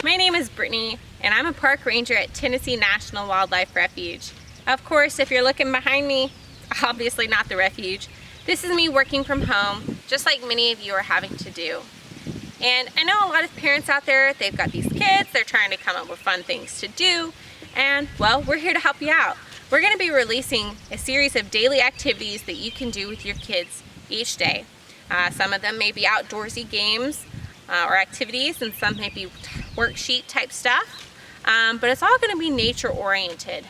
My name is Brittany, and I'm a park ranger at Tennessee National Wildlife Refuge. Of course, if you're looking behind me, obviously not the refuge. This is me working from home, just like many of you are having to do. And I know a lot of parents out there, they've got these kids, they're trying to come up with fun things to do, and well, we're here to help you out. We're going to be releasing a series of daily activities that you can do with your kids each day. Some of them may be outdoorsy games or activities, and some may be worksheet type stuff, but it's all going to be nature oriented.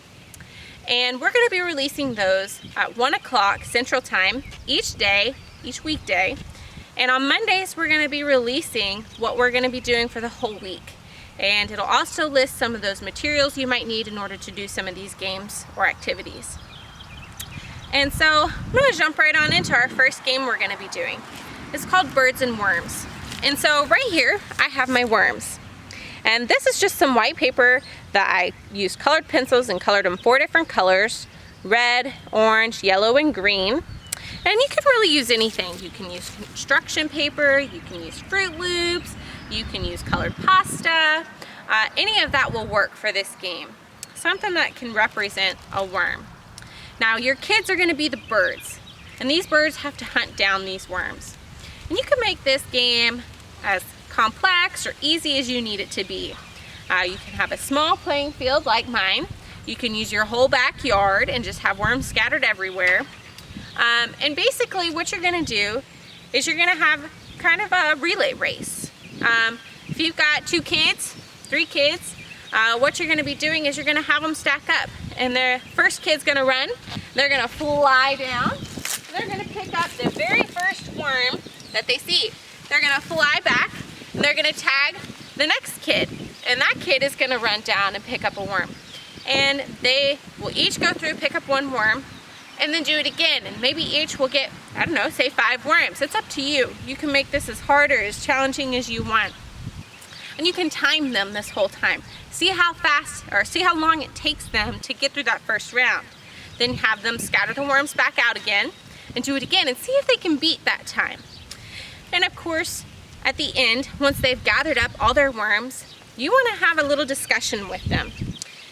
And we're going to be releasing those at 1 o'clock Central Time each day, each weekday. And on Mondays, we're going to be releasing what we're going to be doing for the whole week. And it'll also list some of those materials you might need in order to do some of these games or activities. And so I'm going to jump right on into our first game we're going to be doing. It's called Birds and Worms. And so right here, I have my worms. And this is just some white paper that I used colored pencils and colored them 4 different colors: red, orange, yellow, and green. And you can really use anything. You can use construction paper, you can use Fruit Loops, you can use colored pasta. Any of that will work for this game. Something that can represent a worm. Now your kids are going to be the birds, and these birds have to hunt down these worms. And you can make this game as complex or easy as you need it to be. You can have a small playing field like mine. You can use your whole backyard and just have worms scattered everywhere. And basically what you're going to do is you're going to have kind of a relay race. If you've got 2 kids, 3 kids, what you're going to be doing is you're going to have them stack up. And the first kid's going to run. They're going to fly down. They're going to pick up the very first worm that they see. They're going to fly back. And they're going to tag the next kid. And that kid is going to run down and pick up a worm. And they will each go through, pick up 1 worm, and then do it again. And maybe each will get, I don't know, say 5 worms. It's up to you. You can make this as hard or as challenging as you want. And you can time them this whole time. See how fast or see how long it takes them to get through that first round. Then have them scatter the worms back out again and do it again and see if they can beat that time. And of course, at the end, once they've gathered up all their worms, you want to have a little discussion with them.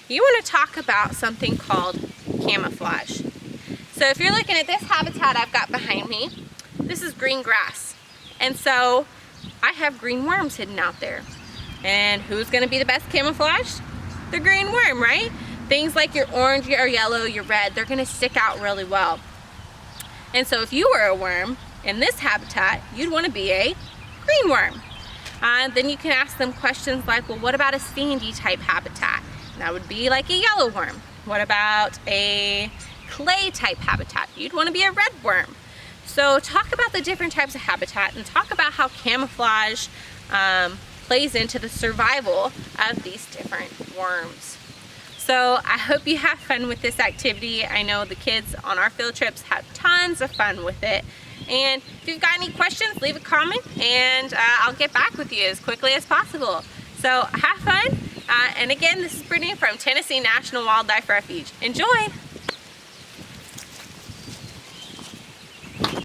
You want to talk about something called camouflage. So if you're looking at this habitat I've got behind me, this is green grass. And so I have green worms hidden out there. And who's going to be the best camouflage? The green worm, right? Things like your orange, your yellow, your red, they're going to stick out really well. And so if you were a worm in this habitat, you'd want to be a green worm. Then you can ask them questions like, well, what about a sandy type habitat? That would be like a yellow worm. What about a clay type habitat? You'd want to be a red worm. So talk about the different types of habitat and talk about how camouflage plays into the survival of these different worms. So I hope you have fun with this activity. I know the kids on our field trips have tons of fun with it. And if you've got any questions, leave a comment and I'll get back with you as quickly as possible. So have fun. And again, this is Brittany from Tennessee National Wildlife Refuge. Enjoy!